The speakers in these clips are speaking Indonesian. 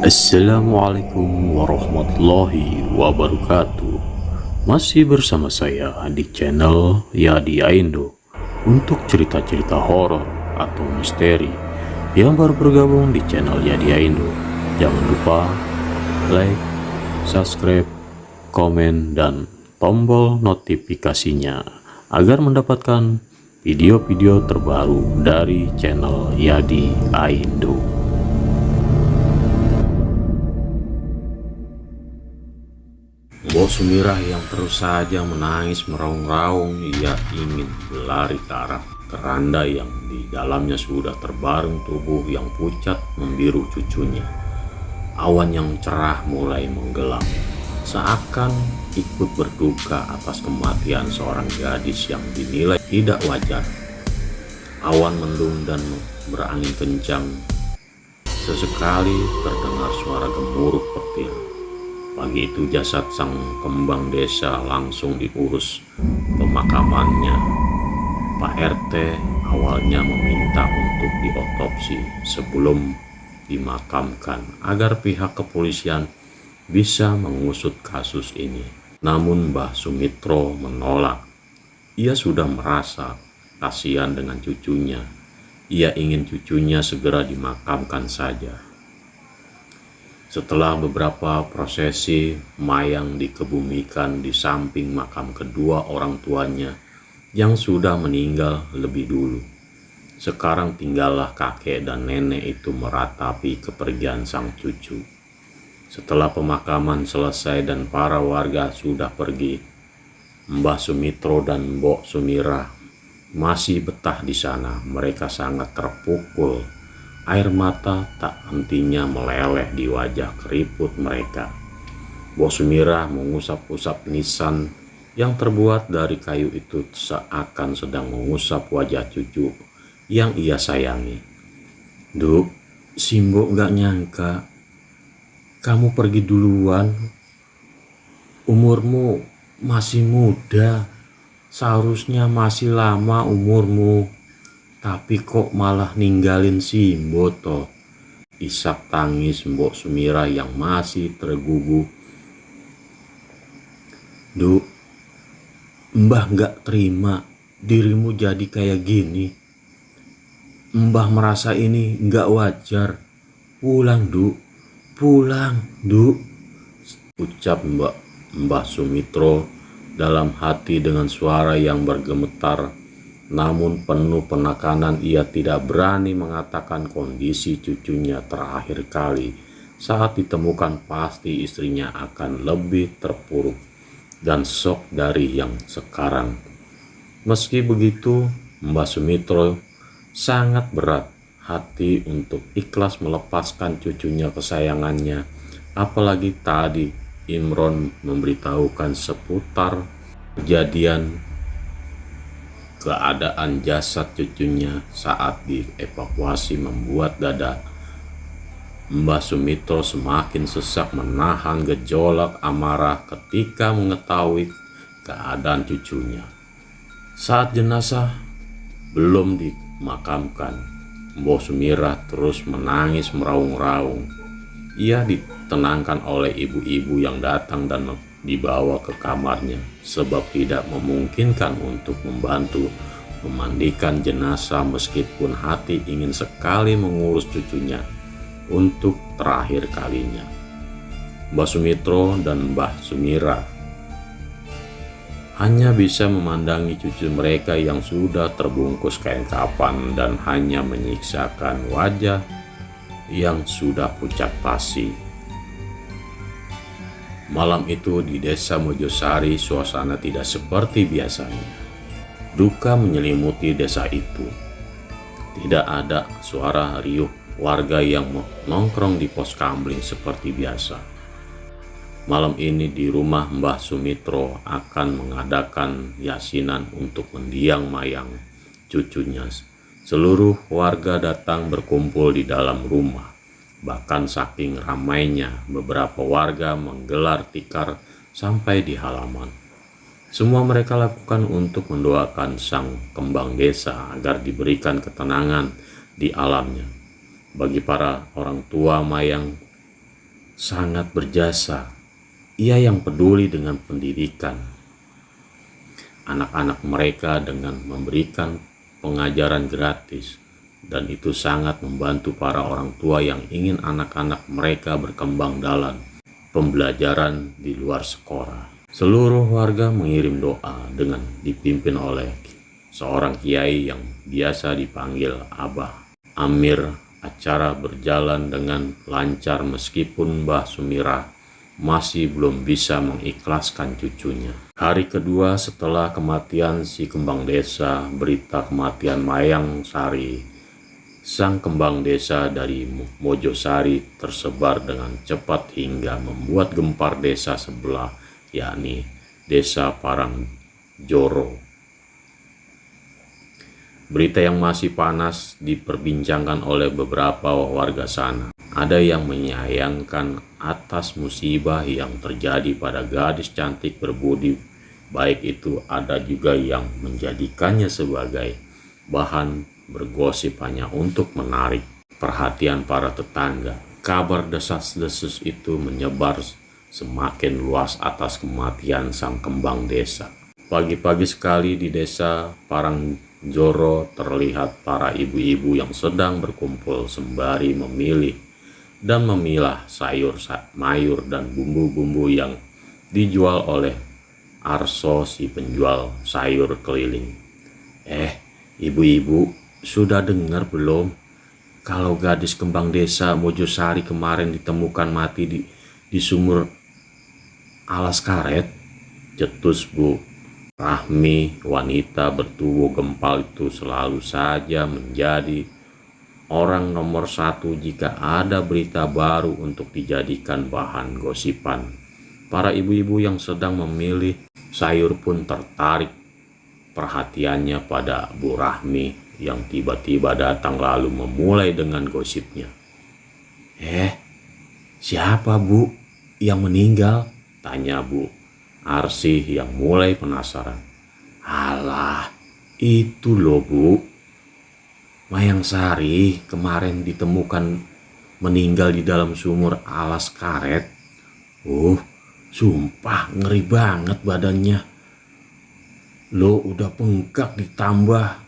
Assalamualaikum warahmatullahi wabarakatuh. Masih bersama saya di channel Yadi Aindo untuk cerita-cerita horor atau misteri yang baru bergabung di channel Yadi Aindo. Jangan lupa like, subscribe, komen, dan tombol notifikasinya agar mendapatkan video-video terbaru dari channel Yadi Aindo. Mbok Sumirah yang terus saja menangis meraung-raung. Ia ingin berlari ke arah keranda yang di dalamnya sudah terbareng tubuh yang pucat membiru cucunya. Awan yang cerah mulai menggelap, seakan ikut berduka atas kematian seorang gadis yang dinilai tidak wajar. Awan mendung dan berangin kencang. Sesekali terdengar suara gemuruh petir. Pagi itu jasad sang kembang desa langsung diurus pemakamannya. Pak RT awalnya meminta untuk diotopsi sebelum dimakamkan agar pihak kepolisian bisa mengusut kasus ini. Namun Mbah Sumitro menolak. Ia sudah merasa kasihan dengan cucunya. Ia ingin cucunya segera dimakamkan saja. Setelah beberapa prosesi, mayang dikebumikan di samping makam kedua orang tuanya yang sudah meninggal lebih dulu. Sekarang tinggallah kakek dan nenek itu meratapi kepergian sang cucu. Setelah pemakaman selesai dan para warga sudah pergi, Mbah Sumitro dan Mbok Sumirah masih betah di sana. Mereka sangat terpukul. Air mata tak hentinya meleleh di wajah keriput mereka. Mbok Sumirah mengusap-usap nisan yang terbuat dari kayu itu seakan sedang mengusap wajah cucu yang ia sayangi. "Duk, Simbo gak nyangka kamu pergi duluan. Umurmu masih muda, seharusnya masih lama umurmu. Tapi kok malah ninggalin Simbo toh?" Isak tangis Mbok Sumirah yang masih tergugu. "Duk, Mbah gak terima dirimu jadi kayak gini. Mbah merasa ini gak wajar. Pulang, Duk, pulang, Duk," ucap Mbah Sumitro dalam hati dengan suara yang bergemetar. Namun penuh penekanan ia tidak berani mengatakan kondisi cucunya terakhir kali. Saat ditemukan pasti istrinya akan lebih terpuruk dan shock dari yang sekarang. Meski begitu, Mbah Sumitro sangat berat hati untuk ikhlas melepaskan cucunya kesayangannya. Apalagi tadi Imron memberitahukan seputar kejadian keadaan jasad cucunya saat dievakuasi membuat dada Mbah Sumitro semakin sesak menahan gejolak amarah ketika mengetahui keadaan cucunya. Saat jenazah belum dimakamkan, Mbok Sumirah terus menangis meraung-raung. Ia ditenangkan oleh ibu-ibu yang datang dan dibawa ke kamarnya sebab tidak memungkinkan untuk membantu memandikan jenazah, meskipun hati ingin sekali mengurus cucunya untuk terakhir kalinya. Mbah Sumitro dan Mbah Sumirah hanya bisa memandangi cucu mereka yang sudah terbungkus kain kafan dan hanya menyiksakan wajah yang sudah pucat pasi. Malam itu di desa Mojosari suasana tidak seperti biasanya. Duka menyelimuti desa itu. Tidak ada suara riuh warga yang nongkrong di pos kamling seperti biasa. Malam ini di rumah Mbah Sumitro akan mengadakan yasinan untuk mendiang mayang cucunya. Seluruh warga datang berkumpul di dalam rumah. Bahkan saking ramainya, beberapa warga menggelar tikar sampai di halaman. Semua mereka lakukan untuk mendoakan sang kembang desa agar diberikan ketenangan di alamnya. Bagi para orang tua mayang sangat berjasa. Ia yang peduli dengan pendidikan anak-anak mereka dengan memberikan pengajaran gratis, dan itu sangat membantu para orang tua yang ingin anak-anak mereka berkembang dalam pembelajaran di luar sekolah. Seluruh warga mengirim doa dengan dipimpin oleh seorang kiai yang biasa dipanggil Abah Amir. Acara berjalan dengan lancar meskipun Mbah Sumirah masih belum bisa mengikhlaskan cucunya. Hari kedua setelah kematian si kembang desa, berita kematian Mayang Sari, sang kembang desa dari Mojosari, tersebar dengan cepat hingga membuat gempar desa sebelah, yakni desa Parangjoro. Berita yang masih panas diperbincangkan oleh beberapa warga sana. Ada yang menyayangkan atas musibah yang terjadi pada gadis cantik berbudi baik itu, ada juga yang menjadikannya sebagai bahan bergosip hanya untuk menarik perhatian para tetangga. Kabar desas-desus itu menyebar semakin luas atas kematian sang kembang desa. Pagi-pagi sekali di desa Parangjoro terlihat para ibu-ibu yang sedang berkumpul sembari memilih dan memilah sayur-mayur dan bumbu-bumbu yang dijual oleh Arso, si penjual sayur keliling. Ibu-ibu, sudah dengar belum kalau gadis kembang desa Mojosari kemarin ditemukan mati di sumur alas karet? Cetus Bu Rahmi. Wanita bertubuh gempal itu selalu saja menjadi orang nomor satu jika ada berita baru untuk dijadikan bahan gosipan. Para ibu-ibu yang sedang memilih sayur pun tertarik perhatiannya pada Bu Rahmi yang tiba-tiba datang lalu memulai dengan gosipnya. Siapa Bu yang meninggal? Tanya Bu Arsih yang mulai penasaran. Alah, itu loh Bu, Mayang Sari kemarin ditemukan meninggal di dalam sumur alas karet. Sumpah ngeri banget badannya. Lo udah bengkak ditambah.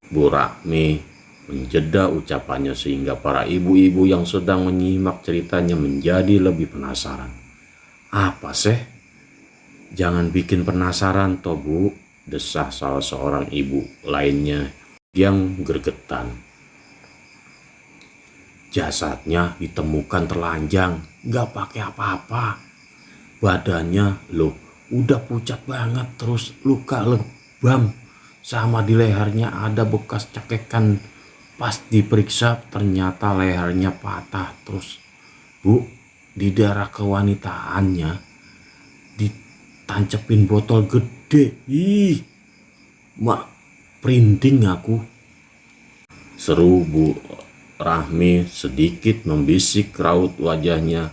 Bu Rahmi menjeda ucapannya sehingga para ibu-ibu yang sedang menyimak ceritanya menjadi lebih penasaran. Apa sih? Jangan bikin penasaran toh Bu, desah salah seorang ibu lainnya yang gergetan. Jasadnya ditemukan telanjang, gak pakai apa-apa. Badannya udah pucat banget, terus luka lebam, sama di lehernya ada bekas cekekan. Pas diperiksa ternyata lehernya patah. Terus Bu, di daerah kewanitaannya ditancepin botol gede. Printing aku, seru Bu Rahmi sedikit membisik. Raut wajahnya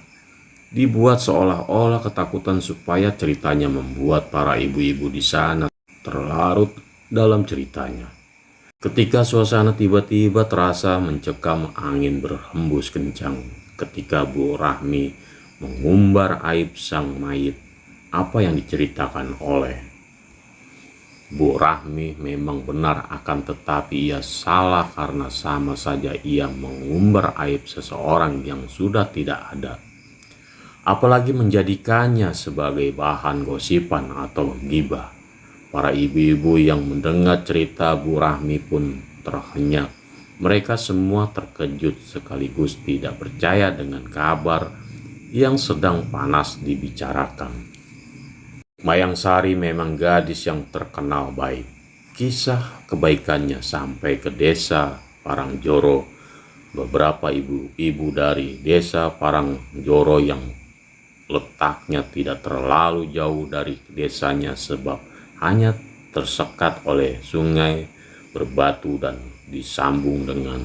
dibuat seolah-olah ketakutan supaya ceritanya membuat para ibu-ibu di sana terlarut dalam ceritanya. Ketika suasana tiba-tiba terasa mencekam, angin berhembus kencang ketika Bu Rahmi mengumbar aib sang mayit. Apa yang diceritakan oleh Bu Rahmi memang benar, akan tetapi ia salah karena sama saja ia mengumbar aib seseorang yang sudah tidak ada, apalagi menjadikannya sebagai bahan gosipan atau gibah. Para ibu-ibu yang mendengar cerita Bu Rahmi pun terhenyak. Mereka semua terkejut sekaligus tidak percaya dengan kabar yang sedang panas dibicarakan. Mayang Sari memang gadis yang terkenal baik. Kisah kebaikannya sampai ke desa Parangjoro. Beberapa ibu-ibu dari desa Parangjoro yang letaknya tidak terlalu jauh dari desanya sebab hanya tersekat oleh sungai berbatu dan disambung dengan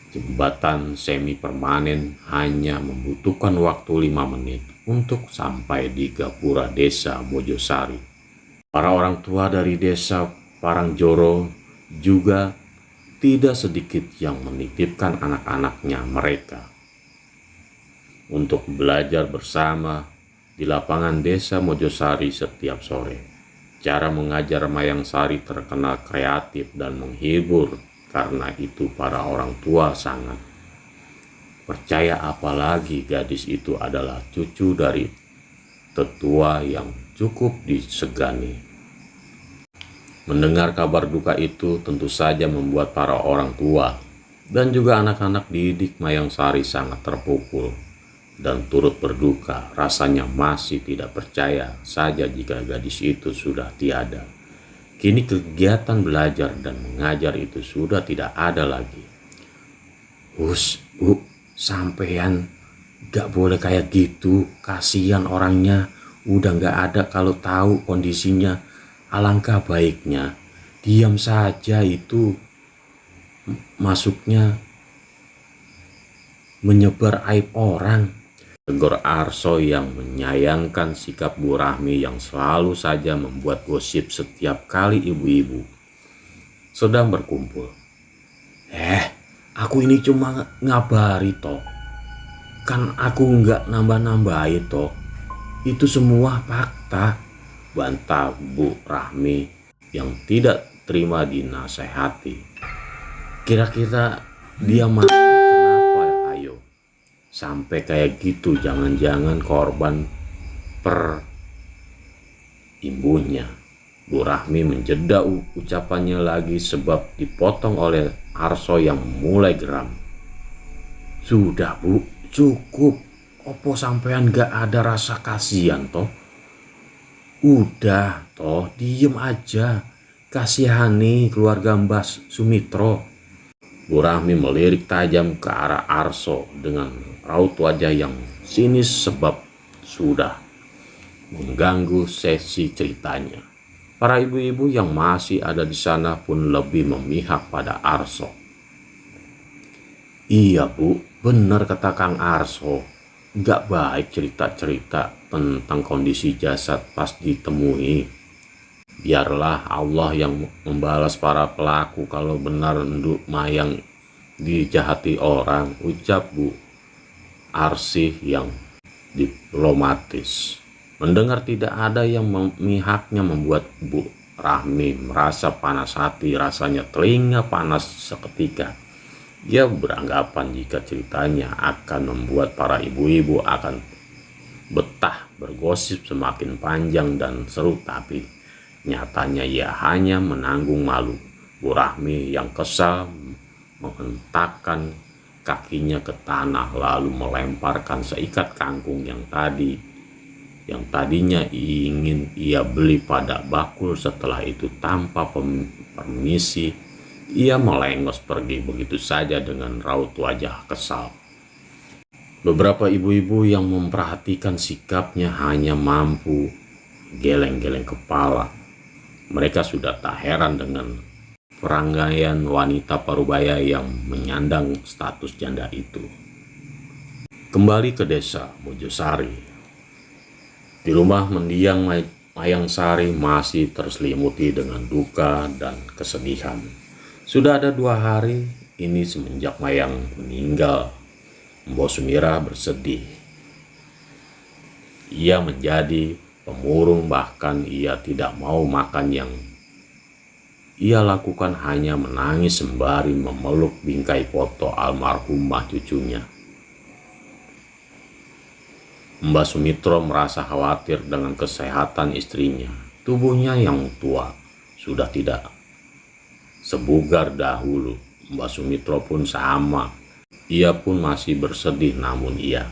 jembatan semi permanen, hanya membutuhkan waktu 5 menit untuk sampai di gapura desa Mojosari. Para orang tua dari desa Parangjoro juga tidak sedikit yang menitipkan anak-anaknya mereka untuk belajar bersama di lapangan desa Mojosari setiap sore. Cara mengajar Mayang Sari terkenal kreatif dan menghibur, karena itu para orang tua sangat percaya, apalagi gadis itu adalah cucu dari tetua yang cukup disegani. Mendengar kabar duka itu tentu saja membuat para orang tua dan juga anak-anak didik Mayang Sari sangat terpukul dan turut berduka. Rasanya masih tidak percaya saja jika gadis itu sudah tiada. Kini kegiatan belajar dan mengajar itu sudah tidak ada lagi. "Hus, Bu, sampean gak boleh kayak gitu, kasihan orangnya, udah gak ada kalau tahu kondisinya. Alangkah baiknya diam saja, itu masuknya menyebar aib orang," tegur Arso yang menyayangkan sikap Bu Rahmi yang selalu saja membuat gosip setiap kali ibu-ibu sedang berkumpul. Aku ini cuma ngabari toh, kan aku nggak nambah-nambahi toh, itu semua fakta, bantah Bu Rahmi yang tidak terima dinasehati. Kira-kira dia mati kenapa? Ayo, sampai kayak gitu, jangan-jangan korban per ibunya. Bu Rahmi menjeda ucapannya lagi sebab dipotong oleh Arso yang mulai geram. "Sudah, Bu, cukup. Opo sampean gak ada rasa kasihan toh? Udah toh, diem aja. Kasihani keluarga Mbah Sumitro." Bu Rahmi melirik tajam ke arah Arso dengan raut wajah yang sinis sebab sudah mengganggu sesi ceritanya. Para ibu-ibu yang masih ada di sana pun lebih memihak pada Arso. "Iya, Bu, benar kata Kang Arso. Gak baik cerita-cerita tentang kondisi jasad pas ditemui. Biarlah Allah yang membalas para pelaku kalau benar Nduk Mayang dijahati orang," ucap Bu Arsih yang diplomatis. Mendengar tidak ada yang memihaknya membuat Bu Rahmi merasa panas hati, rasanya telinga panas seketika. Dia beranggapan jika ceritanya akan membuat para ibu-ibu akan betah bergosip semakin panjang dan seru, tapi nyatanya ia hanya menanggung malu. Bu Rahmi yang kesal menghentakkan kakinya ke tanah lalu melemparkan seikat kangkung yang tadinya ingin ia beli pada bakul. Setelah itu tanpa permisi ia melengos pergi begitu saja dengan raut wajah kesal. Beberapa ibu-ibu yang memperhatikan sikapnya hanya mampu geleng-geleng kepala. Mereka sudah tak heran dengan perangaian wanita parubaya yang menyandang status janda itu. Kembali ke desa Mojosari. Di rumah mendiang Mayang Sari masih terselimuti dengan duka dan kesedihan. Sudah ada 2 hari ini semenjak Mayang meninggal. Mbok Sumirah bersedih. Ia menjadi pemurung, bahkan ia tidak mau makan. Yang ia lakukan hanya menangis sembari memeluk bingkai foto almarhumah cucunya. Mbah Sumitro merasa khawatir dengan kesehatan istrinya. Tubuhnya yang tua sudah tidak sebugar dahulu. Mbah Sumitro pun sama. Ia pun masih bersedih, namun ia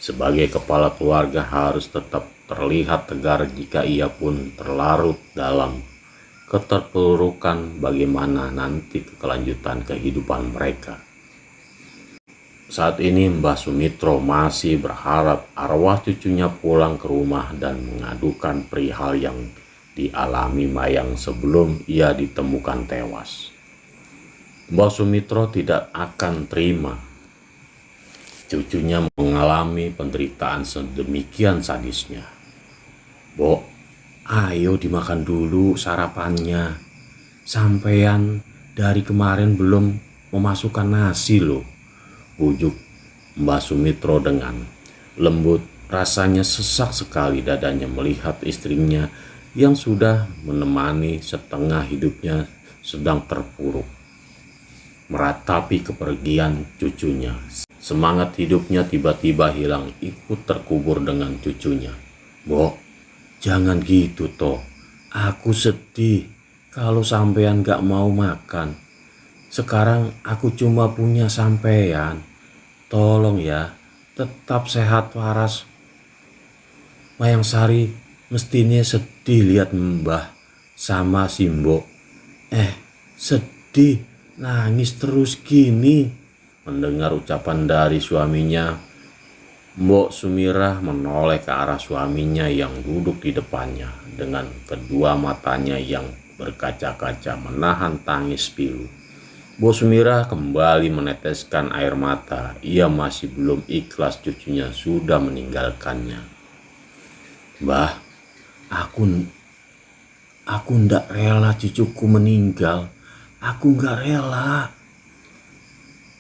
sebagai kepala keluarga harus tetap terlihat tegar jika ia pun terlarut dalam keterpurukan. Bagaimana nanti kelanjutan kehidupan mereka? Saat ini Mbah Sumitro masih berharap arwah cucunya pulang ke rumah dan mengadukan perihal yang dialami Mayang sebelum ia ditemukan tewas. Mbah Sumitro tidak akan terima cucunya mengalami penderitaan sedemikian sadisnya. "Bok, ayo dimakan dulu sarapannya. Sampean dari kemarin belum memasukkan nasi loh," bujuk Mbah Sumitro dengan lembut. Rasanya sesak sekali dadanya melihat istrinya yang sudah menemani setengah hidupnya sedang terpuruk meratapi kepergian cucunya. Semangat hidupnya tiba-tiba hilang, ikut terkubur dengan cucunya. "Mbok, jangan gitu toh. Aku sedih kalau sampean gak mau makan. Sekarang aku cuma punya sampean. Tolong ya, tetap sehat waras. Mayang Sari mestinya sedih lihat Mbah sama Simbo. Sedih, nangis terus gini." Mendengar ucapan dari suaminya, Mbok Sumirah menoleh ke arah suaminya yang duduk di depannya dengan kedua matanya yang berkaca-kaca menahan tangis pilu. Mbok Sumirah kembali meneteskan air mata. Ia masih belum ikhlas cucunya sudah meninggalkannya. "Mbah, aku ndak rela cucuku meninggal. Aku nggak rela."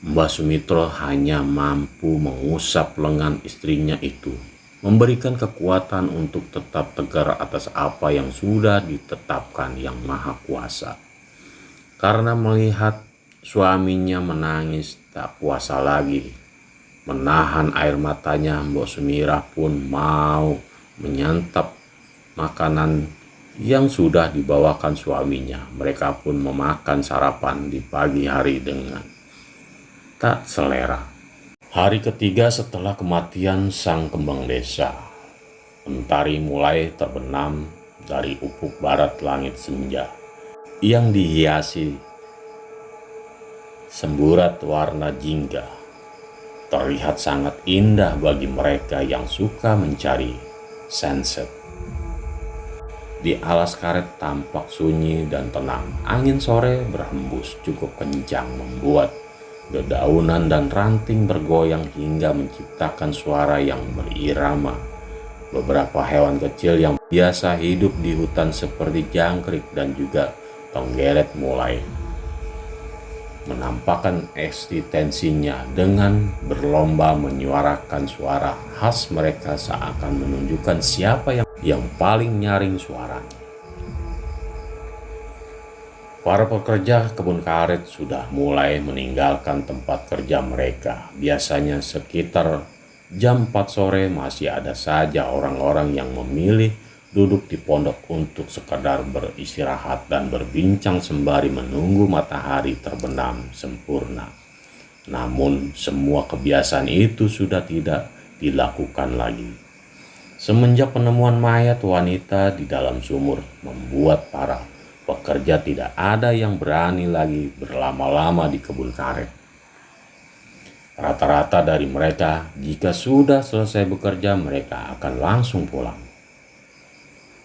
Mbah Sumitro hanya mampu mengusap lengan istrinya itu, memberikan kekuatan untuk tetap tegar atas apa yang sudah ditetapkan Yang Maha Kuasa. Karena melihat suaminya menangis tak kuasa lagi menahan air matanya, Mbok Sumirah pun mau menyantap makanan yang sudah dibawakan suaminya. Mereka pun memakan sarapan di pagi hari dengan tak selera. Hari ketiga setelah kematian sang kembang desa, mentari mulai terbenam dari ufuk barat langit senja yang dihiasi semburat warna jingga. Terlihat sangat indah bagi mereka yang suka mencari sunset. Di alas karet tampak sunyi dan tenang. Angin sore berhembus cukup kencang membuat dedaunan dan ranting bergoyang hingga menciptakan suara yang berirama. Beberapa hewan kecil yang biasa hidup di hutan seperti jangkrik dan juga tonggeret mulai menampakkan eksistensinya dengan berlomba menyuarakan suara khas mereka seakan menunjukkan siapa yang paling nyaring suaranya. Para pekerja kebun karet sudah mulai meninggalkan tempat kerja mereka. Biasanya sekitar jam 4 sore masih ada saja orang-orang yang memilih duduk di pondok untuk sekedar beristirahat dan berbincang sembari menunggu matahari terbenam sempurna. Namun semua kebiasaan itu sudah tidak dilakukan lagi. Semenjak penemuan mayat wanita di dalam sumur membuat para pekerja tidak ada yang berani lagi berlama-lama di kebun karet. Rata-rata dari mereka jika sudah selesai bekerja mereka akan langsung pulang.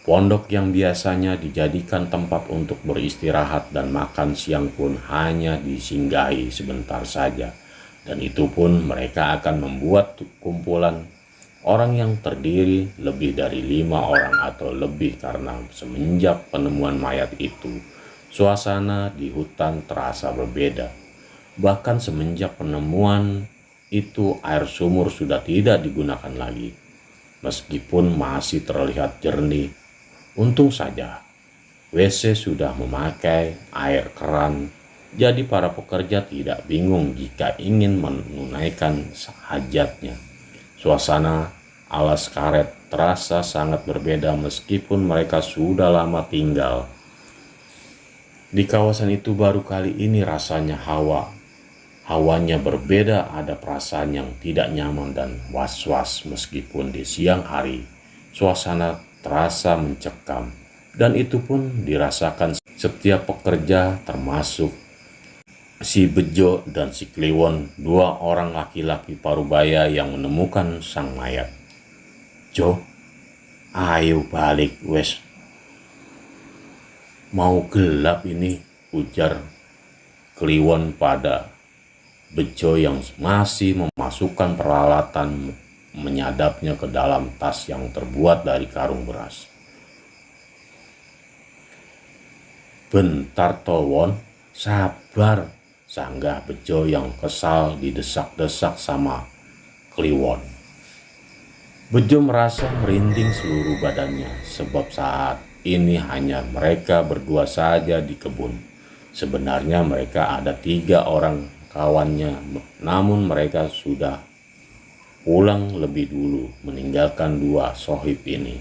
Pondok yang biasanya dijadikan tempat untuk beristirahat dan makan siang pun hanya disinggahi sebentar saja. Dan itu pun mereka akan membuat kumpulan orang yang terdiri lebih dari 5 orang atau lebih karena semenjak penemuan mayat itu, suasana di hutan terasa berbeda. Bahkan semenjak penemuan itu air sumur sudah tidak digunakan lagi. Meskipun masih terlihat jernih, untung saja WC sudah memakai air keran, jadi para pekerja tidak bingung jika ingin menunaikan hajatnya. Suasana alas karet terasa sangat berbeda meskipun mereka sudah lama tinggal di kawasan itu. Baru kali ini rasanya hawanya berbeda, ada perasaan yang tidak nyaman dan was-was. Meskipun di siang hari suasana terasa mencekam, dan itu pun dirasakan setiap pekerja termasuk si Bejo dan si Kliwon, 2 orang laki-laki parubaya yang menemukan sang mayat. "Jo, ayo balik wes, mau gelap ini," ujar Kliwon pada Bejo yang masih memasukkan peralatan menyadapnya ke dalam tas yang terbuat dari karung beras. "Bentar Towon, sabar," sanggah Bejo yang kesal didesak-desak sama Kliwon. Bejo merasa merinding seluruh badannya, sebab saat ini hanya mereka berdua saja di kebun. Sebenarnya mereka ada 3 orang kawannya, namun mereka sudah pulang lebih dulu, meninggalkan 2 sohib ini.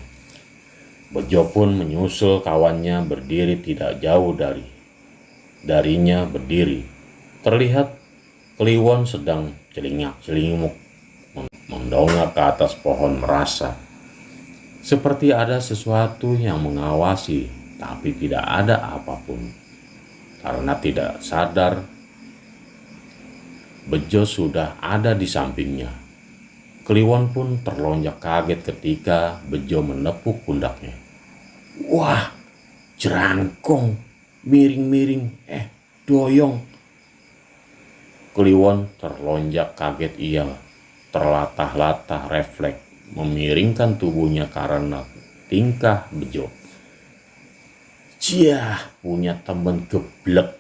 Bejo pun menyusul kawannya berdiri tidak jauh darinya berdiri. Terlihat Kliwon sedang celingak-celinguk mendongak ke atas pohon merasa seperti ada sesuatu yang mengawasi, tapi tidak ada apapun. Karena tidak sadar, Bejo sudah ada di sampingnya. Kliwon pun terlonjak kaget ketika Bejo menepuk pundaknya. Wah, jerangkong, miring-miring, doyong. Kliwon terlonjak kaget, ia terlatah-latah refleks memiringkan tubuhnya karena tingkah Bejo. Punya temen geblek,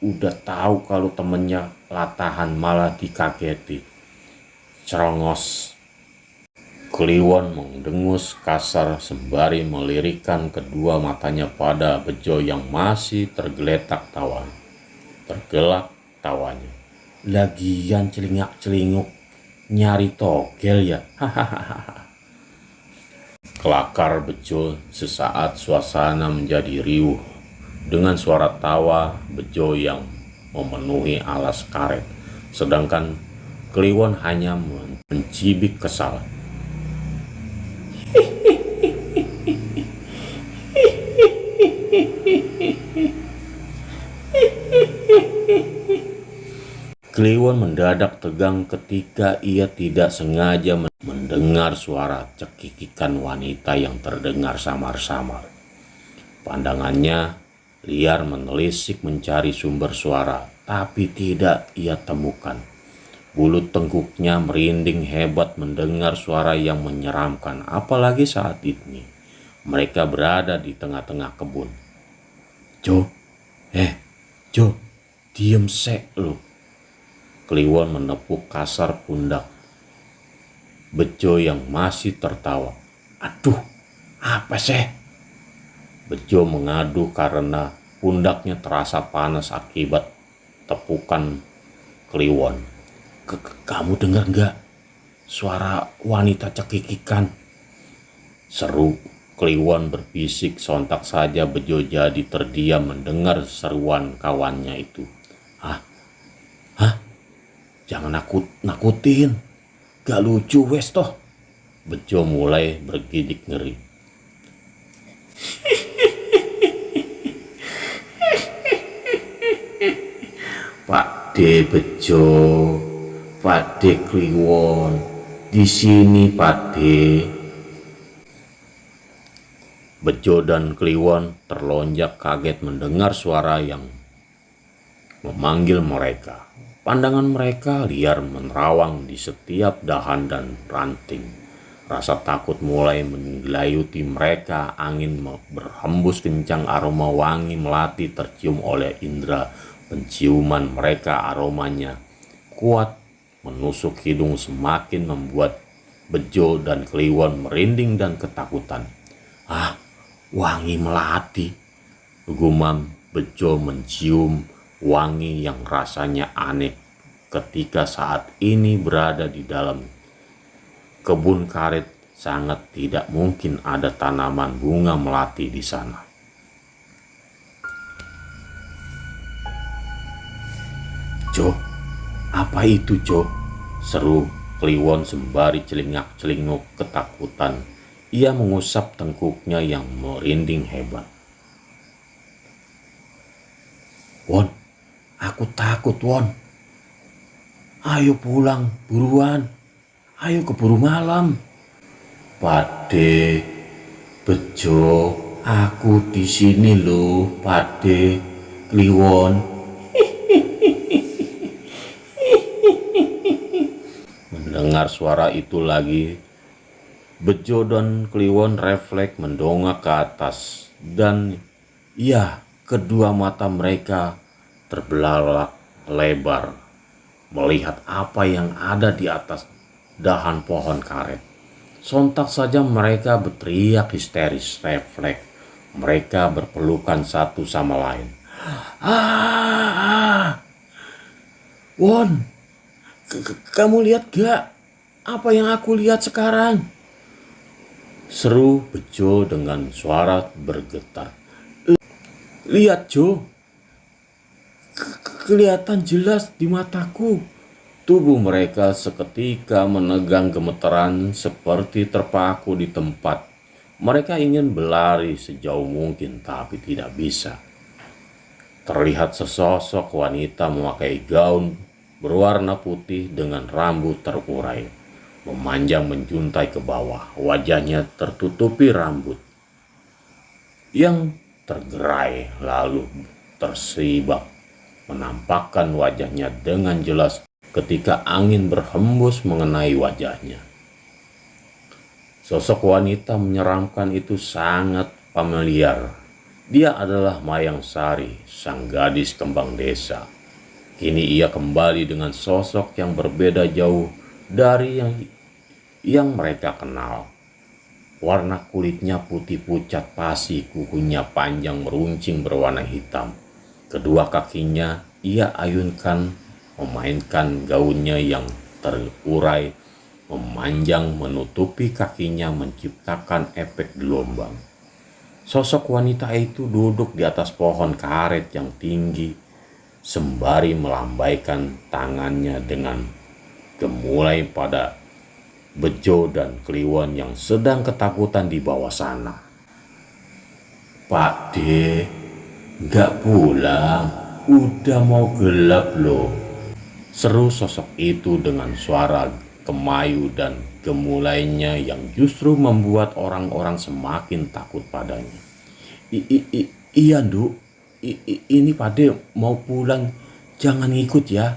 udah tahu kalau temennya latahan malah dikageti. Cerongos. Kliwon mendengus kasar sembari melirikkan kedua matanya pada Bejo yang masih tergelak tawanya. Lagian celingak-celinguk nyari togel ya. Hahaha. Kelakar Bejo. Sesaat suasana menjadi riuh dengan suara tawa Bejo yang memenuhi alas karet, sedangkan Kliwon hanya mencibik kesal. Kliwon mendadak tegang ketika ia tidak sengaja mendengar suara cekikikan wanita yang terdengar samar-samar. Pandangannya liar menelisik mencari sumber suara, tapi tidak ia temukan. Bulu tengkuknya merinding hebat mendengar suara yang menyeramkan, apalagi saat ini mereka berada di tengah-tengah kebun. Jo, diem sek lu. Kliwon menepuk kasar pundak Bejo yang masih tertawa. Aduh, apa sih? Bejo mengadu karena pundaknya terasa panas akibat tepukan Kliwon. Kamu dengar nggak suara wanita cekikikan? Seru Kliwon berbisik. Sontak saja Bejo jadi terdiam mendengar seruan kawannya itu. Hah? Jangan nakutin, gak lucu wes toh. Bejo mulai bergidik ngeri. Pak De Bejo, Pak De Kliwon, di sini Pak De. Bejo dan Kliwon terlonjak kaget mendengar suara yang memanggil mereka. Pandangan mereka liar menerawang di setiap dahan dan ranting. Rasa takut mulai menggelayuti mereka. Angin berhembus kencang, aroma wangi melati tercium oleh indera penciuman mereka. Aromanya kuat menusuk hidung, semakin membuat Bejo dan Kliwon merinding dan ketakutan. Wangi melati, gumam Bejo mencium wangi yang rasanya aneh ketika saat ini berada di dalam kebun karet. Sangat tidak mungkin ada tanaman bunga melati di sana. Jo, apa itu Jo? Seru Kliwon sembari celingak-celinguk ketakutan. Ia mengusap tengkuknya yang merinding hebat. Won, aku takut Won. Ayo pulang buruan. Ayo keburu malam. Pade, Bejo, aku di sini loh, Pade, Kliwon. Mendengar suara itu lagi, Bejo dan Kliwon refleks mendongak ke atas, dan ya, kedua mata mereka terbelalak lebar melihat apa yang ada di atas dahan pohon karet. Sontak saja mereka berteriak histeris. Refleks mereka berpelukan satu sama lain. Ah, Won, kamu lihat gak apa yang aku lihat sekarang? Seru Bejo dengan suara bergetar. Lihat Jo, kelihatan jelas di mataku. Tubuh mereka seketika menegang gemeteran seperti terpaku di tempat. Mereka ingin berlari sejauh mungkin tapi tidak bisa. Terlihat sesosok wanita memakai gaun berwarna putih dengan rambut terurai, memanjang menjuntai ke bawah. Wajahnya tertutupi rambut yang tergerai lalu tersibak, menampakkan wajahnya dengan jelas ketika angin berhembus mengenai wajahnya. Sosok wanita menyeramkan itu sangat familiar. Dia adalah Mayang Sari, sang gadis kembang desa. Kini ia kembali dengan sosok yang berbeda jauh dari yang mereka kenal. Warna kulitnya putih pucat pasi, kukunya panjang meruncing berwarna hitam. Kedua kakinya ia ayunkan, memainkan gaunnya yang terurai, memanjang menutupi kakinya menciptakan efek gelombang. Sosok wanita itu duduk di atas pohon karet yang tinggi, sembari melambaikan tangannya dengan gemulai pada Bejo dan Kliwon yang sedang ketakutan di bawah sana. Pak De, gak pulang, udah mau gelap loh. Seru sosok itu dengan suara kemayu dan gemulainya yang justru membuat orang-orang semakin takut padanya. Iya Nduk, ini Pak De mau pulang, jangan ikut ya.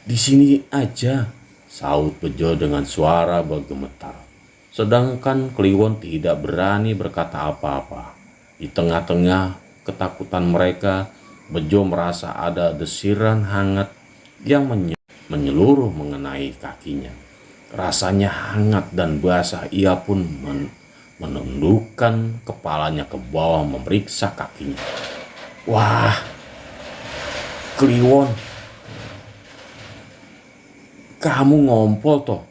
Di sini aja, saut Bejo dengan suara bergemetar. Sedangkan Kliwon tidak berani berkata apa-apa. Di tengah-tengah ketakutan mereka, Bejo merasa ada desiran hangat yang menyeluruh mengenai kakinya. Rasanya hangat dan basah. Ia pun menundukkan kepalanya ke bawah memeriksa kakinya. Wah, Kliwon, kamu ngompol toh?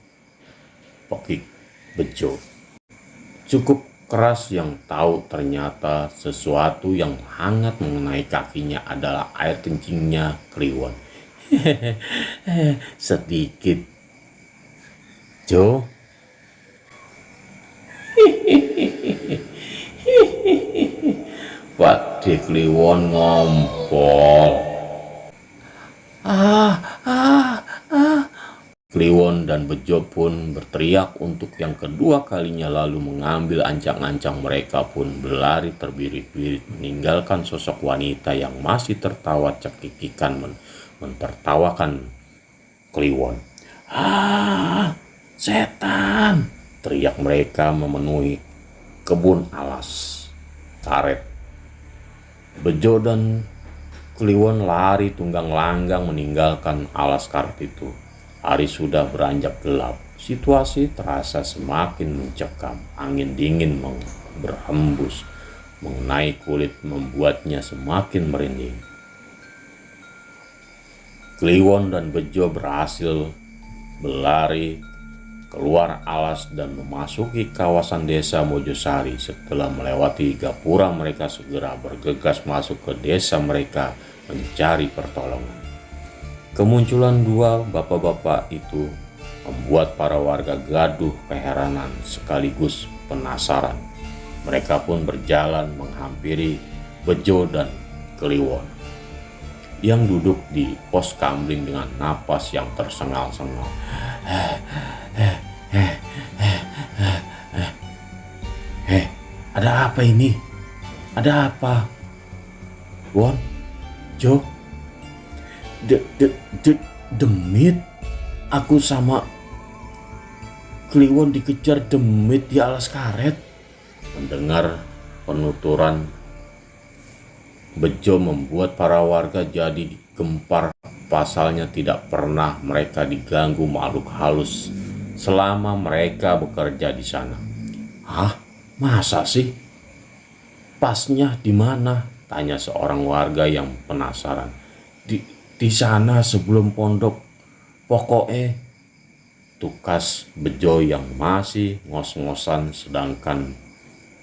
Pekik Bejo. Cukup keras yang tahu ternyata sesuatu yang hangat mengenai kakinya adalah air kencingnya Kliwon. Sedikit Jo. Pak De Kliwon ngompol. Kliwon dan Bejo pun berteriak untuk yang kedua kalinya, lalu mengambil ancang-ancang. Mereka pun berlari terbirit-birit meninggalkan sosok wanita yang masih tertawa cekikikan mentertawakan Kliwon. Setan! Teriak mereka memenuhi kebun alas karet. Bejo dan Kliwon lari tunggang langgang meninggalkan alas karet itu. Hari sudah beranjak gelap. Situasi terasa semakin mencekam. Angin dingin berhembus mengenai kulit membuatnya semakin merinding. Kliwon dan Bejo berhasil berlari keluar alas dan memasuki kawasan desa Mojosari. Setelah melewati gapura, mereka segera bergegas masuk ke desa mereka mencari pertolongan. Kemunculan dua bapak-bapak itu membuat para warga gaduh keheranan sekaligus penasaran. Mereka pun berjalan menghampiri Bejo dan Kliwon yang duduk di pos kamling dengan napas yang tersengal-sengal. Ada apa ini? Ada apa? Won, Jo, demit. Aku sama Kliwon dikejar demit di alas karet. Mendengar penuturan Bejo membuat para warga jadi gempar. Pasalnya tidak pernah mereka diganggu makhluk halus selama mereka bekerja di sana. Hah? Masa sih? Pasnya di mana? Tanya seorang warga yang penasaran. Di sana sebelum pondok. Pokoknya, tukas Bejo yang masih ngos-ngosan, sedangkan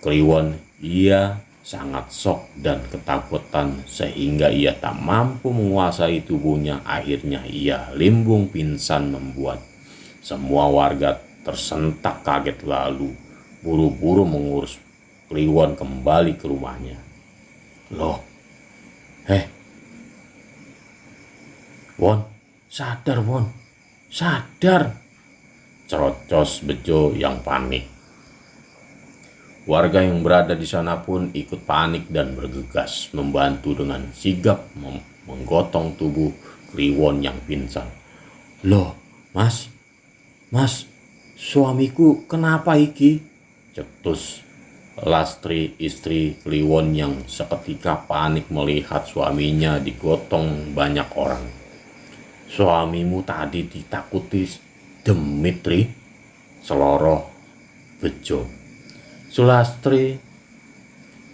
Kliwon ia sangat shock dan ketakutan sehingga ia tak mampu menguasai tubuhnya. Akhirnya ia limbung pingsan membuat semua warga tersentak kaget, lalu buru-buru mengurus Kliwon kembali ke rumahnya. Loh, Won, sadar Won, sadar, cerocos Bejo yang panik. Warga yang berada di sana pun ikut panik dan bergegas membantu dengan sigap menggotong tubuh Kliwon yang pingsan. Loh, mas, suamiku kenapa iki? Cetus Lastri, istri Kliwon yang seketika panik melihat suaminya digotong banyak orang. Suamimu tadi ditakuti Demitri, seloroh Bejo. Sulastri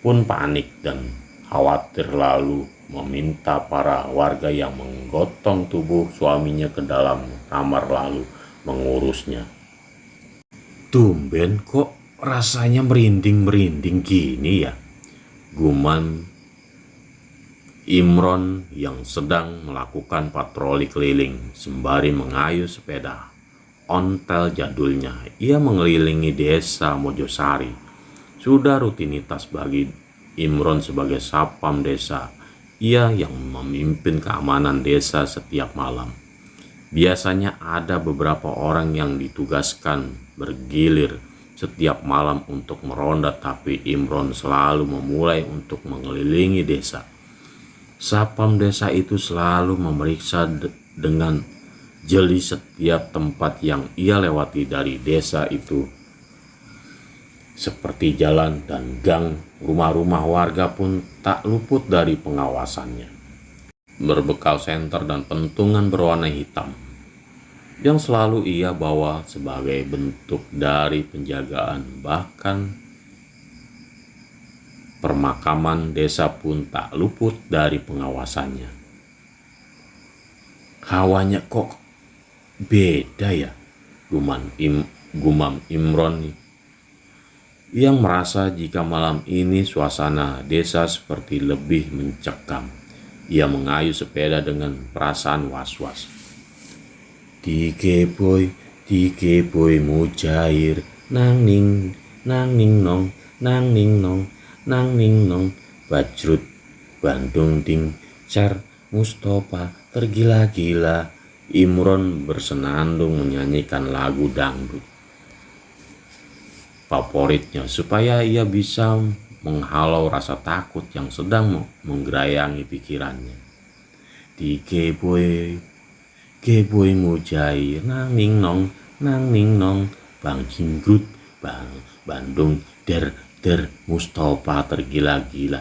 pun panik dan khawatir, lalu meminta para warga yang menggotong tubuh suaminya ke dalam kamar lalu mengurusnya. Tumben kok rasanya merinding-merinding gini ya, gumam Imron yang sedang melakukan patroli keliling sembari mengayuh sepeda ontel jadulnya. Ia mengelilingi desa Mojosari. Sudah rutinitas bagi Imron sebagai sapam desa. Ia yang memimpin keamanan desa setiap malam. Biasanya ada beberapa orang yang ditugaskan bergilir setiap malam untuk meronda, tapi Imron selalu memulai untuk mengelilingi desa. Sapam desa itu selalu memeriksa dengan jeli setiap tempat yang ia lewati dari desa itu, seperti jalan dan gang. Rumah-rumah warga pun tak luput dari pengawasannya. Berbekal senter dan pentungan berwarna hitam yang selalu ia bawa sebagai bentuk dari penjagaan, bahkan permakaman desa pun tak luput dari pengawasannya. Hawanya kok beda ya, gumam Imron yang merasa jika malam ini suasana desa seperti lebih mencekam. Ia mengayuh sepeda dengan perasaan was-was. Dike boy mujair, nang ning nong, nang ning nong, bajrut, Bandung ding, cer, Mustafa, tergila-gila. Imron bersenandung menyanyikan lagu dangdut favoritnya supaya ia bisa menghalau rasa takut yang sedang menggerayangi pikirannya. Di Geboy mujair, nang ning nong, Bang Jinggrut, Bandung der Mustafa, tergila-gila.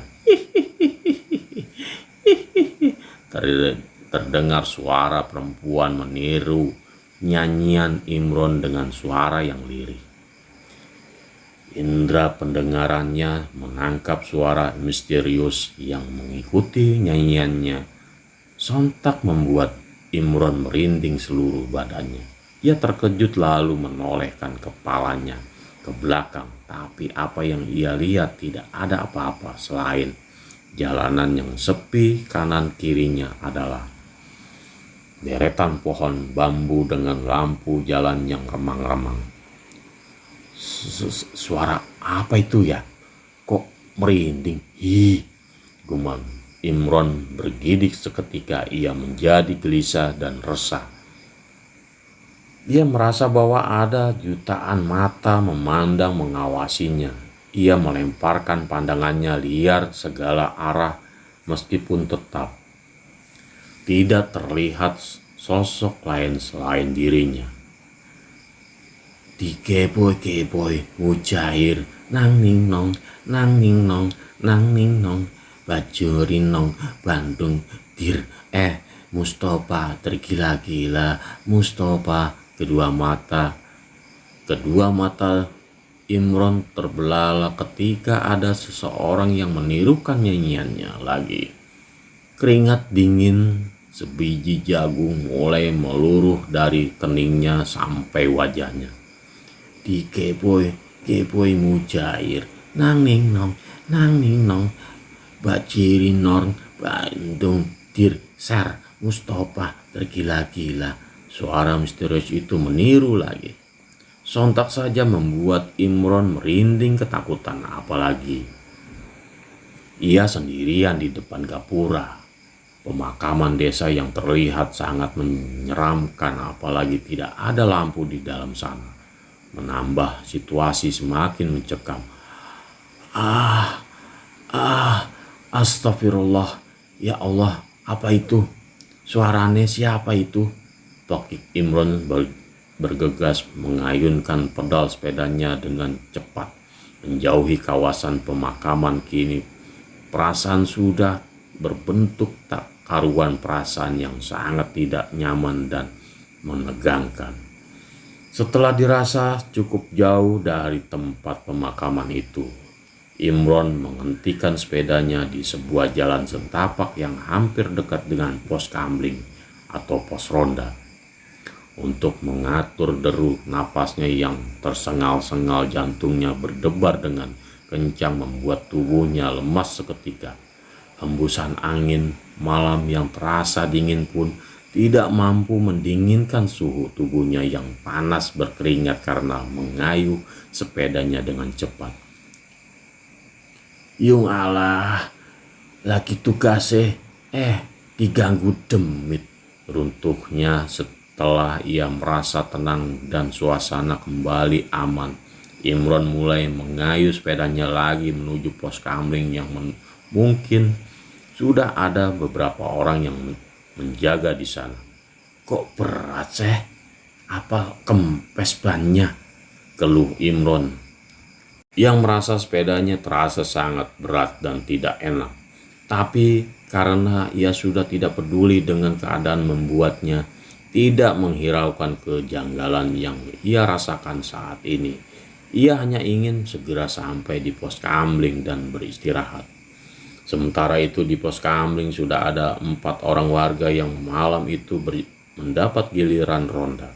Terdengar suara perempuan meniru nyanyian Imron dengan suara yang lirih. Indra pendengarannya menangkap suara misterius yang mengikuti nyanyiannya. Sontak membuat Imron merinding seluruh badannya. Ia terkejut lalu menolehkan kepalanya ke belakang, tapi apa yang ia lihat tidak ada apa-apa selain jalanan yang sepi. Kanan kirinya adalah deretan pohon bambu dengan lampu jalan yang remang-remang. Suara apa itu ya? Kok merinding? Gumam Imron bergidik seketika. Ia menjadi gelisah dan resah. Ia merasa bahwa ada jutaan mata memandang mengawasinya. Ia melemparkan pandangannya liar segala arah meskipun tetap tidak terlihat sosok lain selain dirinya. Di Geboy mujair, nang ning nong, bajurin nong, Bandung dir, Mustafa, tergila-gila. Mustafa, kedua mata Kedua mata Imron terbelalak ketika ada seseorang yang menirukan nyanyiannya lagi. Keringat dingin sebiji jagung mulai meluruh dari keningnya sampai wajahnya. Dikepoi mujair, nang ning nong, bacirin norn, Bandung, dir, ser, Mustafa, tergila-gila. Suara misterius itu meniru lagi. Sontak saja membuat Imron merinding ketakutan, apalagi ia sendirian di depan gapura pemakaman desa yang terlihat sangat menyeramkan, apalagi tidak ada lampu di dalam sana. Menambah situasi semakin mencekam. Astagfirullah, ya Allah, apa itu? Suaranya siapa itu? Tokik Imron bergegas mengayunkan pedal sepedanya dengan cepat, menjauhi kawasan pemakaman. Kini perasaan sudah berbentuk tak karuan, perasaan yang sangat tidak nyaman dan menegangkan. Setelah dirasa cukup jauh dari tempat pemakaman itu, Imron menghentikan sepedanya di sebuah jalan setapak yang hampir dekat dengan pos kamling atau pos ronda. Untuk mengatur deru napasnya yang tersengal-sengal, jantungnya berdebar dengan kencang membuat tubuhnya lemas seketika. Hembusan angin malam yang terasa dingin pun tidak mampu mendinginkan suhu tubuhnya yang panas berkeringat karena mengayuh sepedanya dengan cepat. Yung alah, lagi tugasnya diganggu demit, runtuhnya setelah ia merasa tenang dan suasana kembali aman. Imron mulai mengayuh sepedanya lagi menuju pos kamling yang mungkin sudah ada beberapa orang yang menjaga di sana. Kok berat sih? Apa kempes bannya? Keluh Imron yang merasa sepedanya terasa sangat berat dan tidak enak. Tapi karena ia sudah tidak peduli dengan keadaan membuatnya tidak menghiraukan kejanggalan yang ia rasakan saat ini. Ia hanya ingin segera sampai di pos kamling dan beristirahat. Sementara itu di pos kamling sudah ada 4 orang warga yang malam itu mendapat giliran ronda.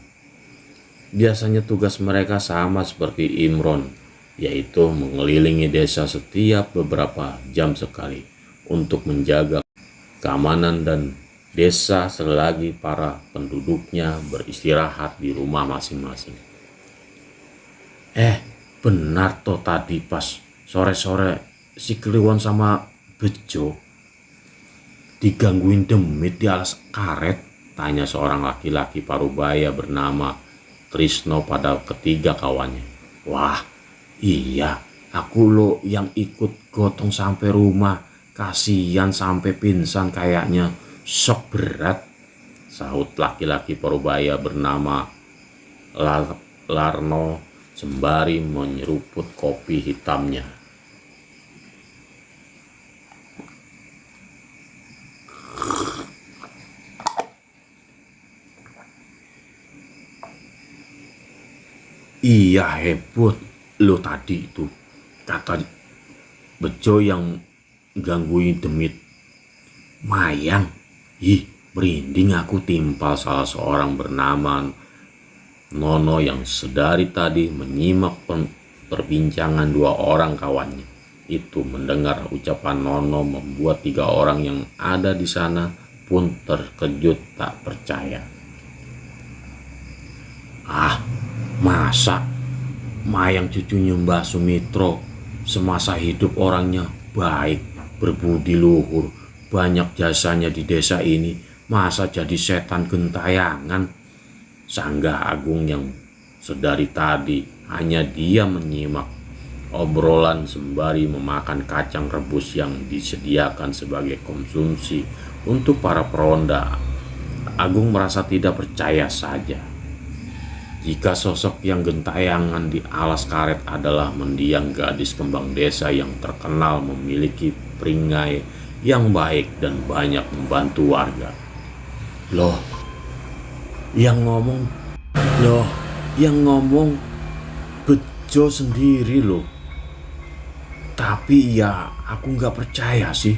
Biasanya tugas mereka sama seperti Imron, yaitu mengelilingi desa setiap beberapa jam sekali untuk menjaga keamanan dan desa selagi para penduduknya beristirahat di rumah masing-masing. Benar toh tadi pas sore-sore si Kliwon sama Bejo digangguin demit di alas karet? Tanya seorang laki-laki parubaya bernama Trisno pada ketiga kawannya. Wah, iya, aku lo yang ikut gotong sampai rumah. Kasihan sampai pingsan kayaknya, shock berat, sahut laki-laki parubaya bernama Larno sembari menyeruput kopi hitamnya. Iya, hebat lo tadi itu, kata Bejo yang gangguin demit. Mayang, merinding aku, timpal salah seorang bernama Nono yang sedari tadi menyimak perbincangan 2 orang kawannya. Itu mendengar ucapan Nono membuat 3 orang yang ada di sana pun terkejut tak percaya. Masa Mayang cucunya Mbah Sumitro semasa hidup orangnya baik, berbudi luhur, banyak jasanya di desa ini, masa jadi setan gentayangan? Sanggah Agung yang sedari tadi hanya dia menyimak obrolan sembari memakan kacang rebus yang disediakan sebagai konsumsi untuk para peronda. Agung merasa tidak percaya saja jika sosok yang gentayangan di alas karet adalah mendiang gadis kembang desa yang terkenal memiliki perangai yang baik dan banyak membantu warga. Loh, yang ngomong bejo sendiri loh. Tapi ya aku nggak percaya sih.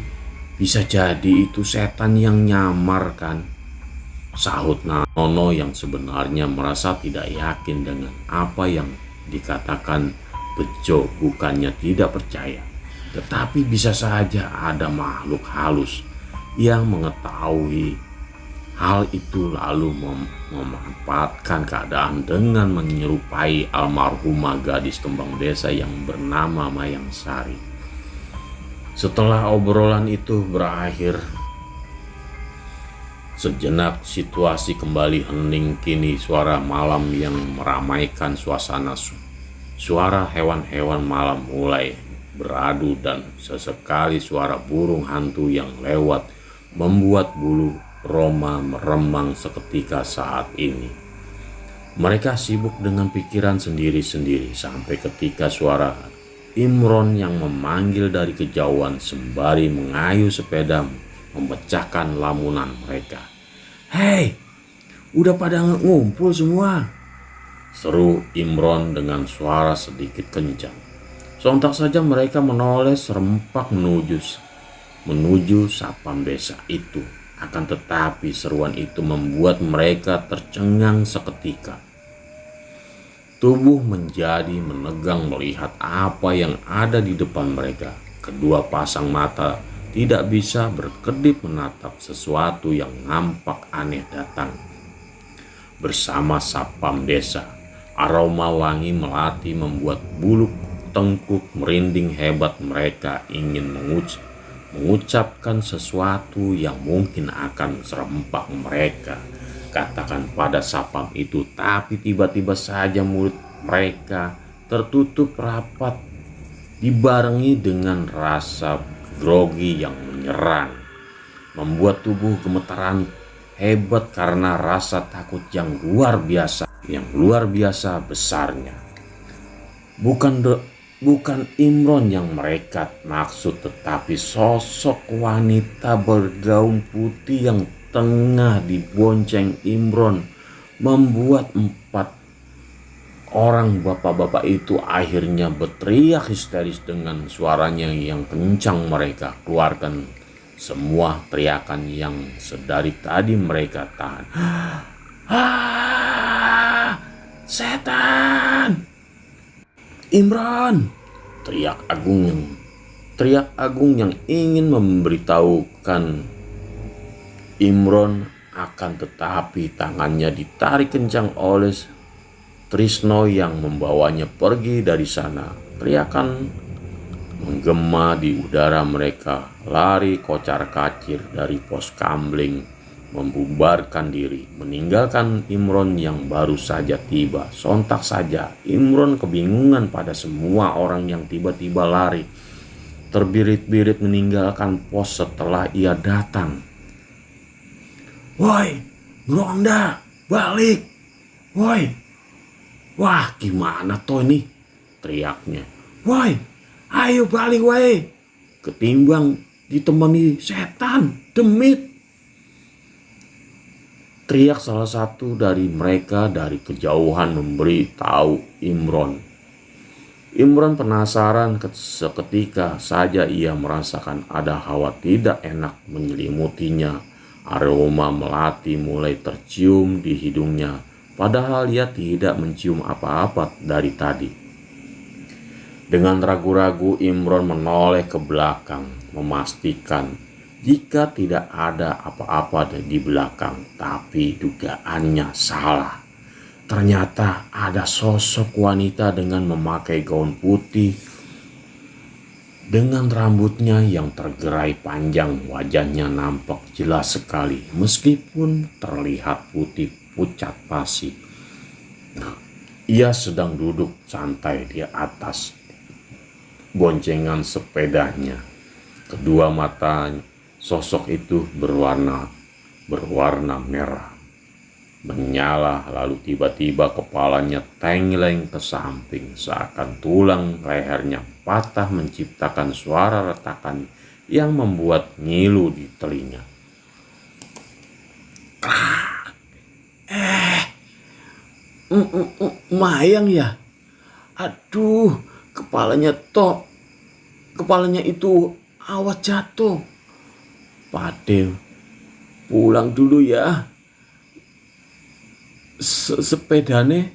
Bisa jadi itu setan yang nyamar kan, sahut Nono yang sebenarnya merasa tidak yakin dengan apa yang dikatakan Bejo. Bukannya tidak percaya, tetapi bisa saja ada makhluk halus yang mengetahui hal itu lalu memanfaatkan keadaan dengan menyerupai almarhumah gadis kembang desa yang bernama Mayang Sari. Setelah obrolan itu berakhir, sejenak situasi kembali hening. Kini suara malam yang meramaikan suasana, suara hewan-hewan malam mulai beradu dan sesekali suara burung hantu yang lewat membuat bulu Roma meremang seketika saat ini. Mereka sibuk dengan pikiran sendiri-sendiri sampai ketika suara Imron yang memanggil dari kejauhan sembari mengayuh sepeda memecahkan lamunan mereka. "Hei, udah pada ngumpul semua?" seru Imron dengan suara sedikit kencang. Sontak saja mereka menoleh serempak menuju sapam desa itu. Akan tetapi seruan itu membuat mereka tercengang seketika. Tubuh menjadi menegang melihat apa yang ada di depan mereka. Kedua pasang mata tidak bisa berkedip menatap sesuatu yang nampak aneh datang bersama sapam desa. Aroma wangi melati membuat bulu tengkuk merinding hebat. Mereka ingin mengucapkan sesuatu yang mungkin akan serempak mereka katakan pada sapam itu, tapi tiba-tiba saja mulut mereka tertutup rapat dibarengi dengan rasa grogi yang menyerang, membuat tubuh gemetaran hebat karena rasa takut yang luar biasa besarnya. Bukan Imron yang mereka maksud, tetapi sosok wanita bergaun putih yang tengah dibonceng Imron membuat 4 orang bapak-bapak itu akhirnya berteriak histeris dengan suaranya yang kencang. Mereka keluarkan semua teriakan yang sedari tadi mereka tahan. "Ah, setan! Imron!" teriak Agung yang ingin memberitahukan Imron, akan tetapi tangannya ditarik kencang oleh Trisno yang membawanya pergi dari sana. Teriakan menggema di udara. Mereka lari kocar-kacir dari pos kamling, membubarkan diri, meninggalkan Imron yang baru saja tiba. Sontak saja Imron kebingungan pada semua orang yang tiba-tiba lari terbirit-birit meninggalkan pos setelah ia datang. "Woi, Ronda, balik! Woi! Wah, gimana toh ini?" teriaknya. "Woi, ayo balik woi! Ketimbang ditemani setan, demit!" teriak salah satu dari mereka dari kejauhan memberi tahu Imron. Imron penasaran. Seketika saja ia merasakan ada hawa tidak enak menyelimutinya. Aroma melati mulai tercium di hidungnya, padahal ia tidak mencium apa-apa dari tadi. Dengan ragu-ragu Imron menoleh ke belakang, memastikan jika tidak ada apa-apa di belakang, tapi dugaannya salah. Ternyata ada sosok wanita dengan memakai gaun putih dengan rambutnya yang tergerai panjang. Wajahnya nampak jelas sekali meskipun terlihat putih pucat pasi. Ia sedang duduk santai di atas boncengan sepedanya. Kedua mata sosok itu berwarna merah menyala, lalu tiba-tiba kepalanya tenggeleng ke samping seakan tulang lehernya patah, menciptakan suara retakan yang membuat ngilu di telinga. "Mayang ya? Aduh, kepalanya itu awas jatuh. Pade, pulang dulu ya. Sepedane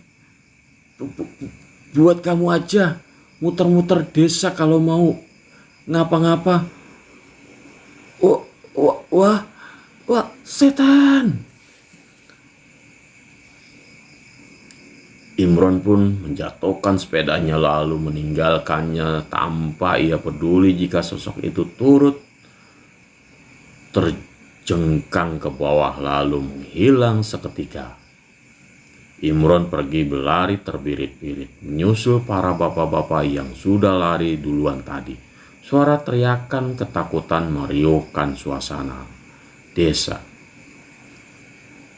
buat kamu aja, muter-muter desa kalau mau ngapa-ngapa. Oh, wah, wah, setan. Imron pun menjatuhkan sepedanya lalu meninggalkannya tanpa ia peduli jika sosok itu turut terjengkang ke bawah lalu menghilang seketika. Imron pergi berlari terbirit-birit, menyusul para bapak-bapak yang sudah lari duluan tadi. Suara teriakan ketakutan meriuhkan suasana desa.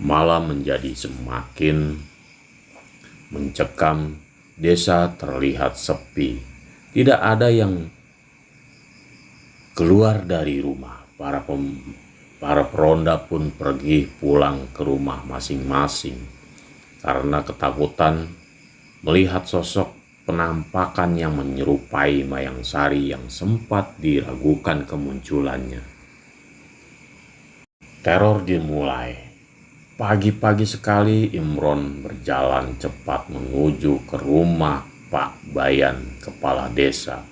Malam menjadi semakin mencekam, desa terlihat sepi. Tidak ada yang keluar dari rumah. Para peronda pun pergi pulang ke rumah masing-masing karena ketakutan melihat sosok penampakan yang menyerupai Mayang Sari yang sempat diragukan kemunculannya. Teror dimulai. Pagi-pagi sekali Imron berjalan cepat menuju ke rumah Pak Bayan, kepala desa.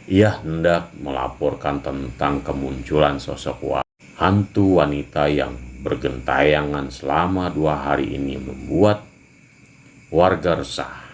Ia hendak melaporkan tentang kemunculan sosok hantu wanita yang bergentayangan selama 2 hari ini membuat warga resah.